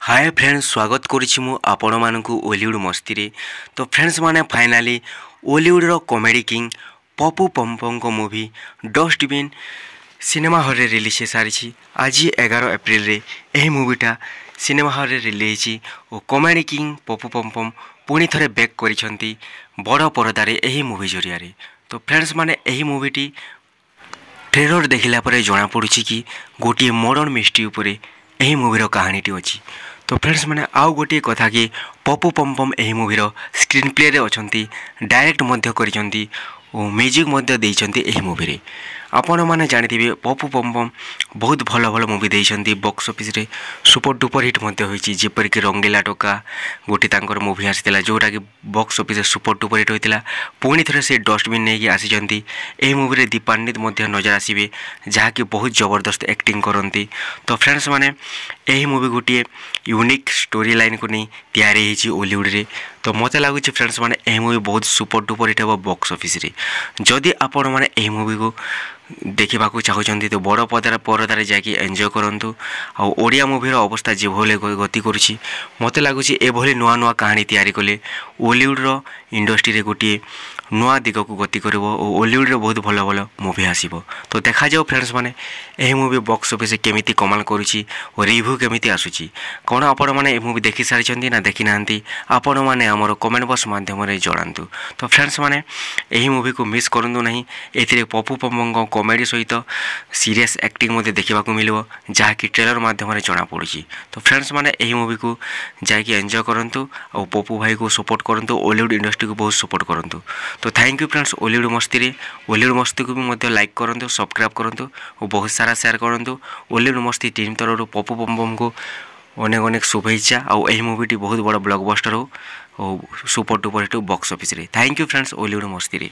Hi friends स्वागत करुछि मु आपण मानकु ओलीवुड मस्ती रे। तो फ्रेंड्स माने फाइनाली ओलीवुड रो कॉमेडी किंग पप्पू पमपम को मूवी डस्टबिन सिनेमा हॉल रे रिलीज सारी। आज 11 अप्रैल रे एही मूवीटा सिनेमा हॉल रे रिलीज होई ओ कॉमेडी किंग पप्पू पमपम पुणी थरे बैक करिसंती बड़ परदा रे एही मूवी जरिया रे। तो फ्रेंड्स माने एही मूवीटी ट्रेलर देखिला परे जना पड़ुछि कि गोटे मॉडर्न मिस्ट्री उपरे एही मूवीर कहानीटी अच्छी। तो फ्रेंड्स मैंने आउ गोटे कथा कि पप्पू पमपम एही मूवीर स्क्रीन प्ले रे अछंती, डायरेक्ट मध्य करिसंती और म्यूजिक मध्य देइसंती एही मूवी रे। आपण माने जानिथिबे पप्पू पमपम बहुत भल भल मूवी देइसंती, बॉक्स ऑफिस रे सुपर डुपर हिट मध्य होईची। जेपर कि रंगीला टोका गोटे तांकर मूवी आसीतिला जोटा कि बॉक्स ऑफिस रे सुपर डुपर हिट होइतिला। पुणी थरे से डस्टबिन नेकी आसीचंती। एही मूवी रे दीपान्वित मध्य नजर आसीबे जहा कि बहुत जबरदस्त एक्टिंग करंती। तो फ्रेंड्स माने एही मूवी गोटे यूनिक स्टोरी लाइन को नहीं तैयारी होईची ओलीवुड रे। तो मत लगुच फ्रेंड्स माने एही मूवी बहुत सुपर डुपर हिट हो बॉक्स ऑफिस रे। जदि आपण माने एही मूवी को देखा चाहते तो बड़ परदार जाकि एंजॉय करंतु। आ ओडिया मूवीर अवस्था जेभले गति करुछि मते लागुछि एभली नुआ नुआ कहानी तैयारी कले ओलीवुड रो इंडस्ट्री रे गोटे नुआ दिग को गति करिवो और ओलीवुड रे बहुत भल भल मूवी आसीबो। तो देखा जाओ फ्रेंड्स माने एही मूवी बॉक्स ऑफिस केमिति कमाल करुछि और रिव्यू केमिति आसुछि। कोन आपण माने ए मूवी देखि सारिछंती ना देखि नांती आपण माने हमर कमेंट बॉक्स माध्यम रे जणांतु। तो फ्रेंड्स माने एही मूवी को मिस करंतु नहीं। एथिरे पप्पू पमपम कॉमेडी सहित सीरियस एक्टिंग मध्य देखा मिलो जहाँ कि ट्रेलर माध्यम जना पड़ी। तो फ्रेंड्स माने एही मूवी को जाकि एंजॉय करंतु और पप्पू भाई को सपोर्ट करंतु, ओलीवुड इंडस्ट्री को बहुत सपोर्ट करंतु। तो थैंक यू फ्रेंड्स ओलीवुड मस्ती रे। ओलीवुड मस्ती को भी मध्य लाइक करंतु, सब्सक्राइब करंतु और बहुत सारा शेयर करंतु। ओलीवुड मस्ती टीम तरफ पप्पू पमपम को अनेक अनेक शुभेच्छा। और यही मूवीटी बहुत बड़ा ब्लॉकबस्टर हो और super duper hit box office रे। थैंक यू फ्रेंड्स ओलीवुड मस्ती रे।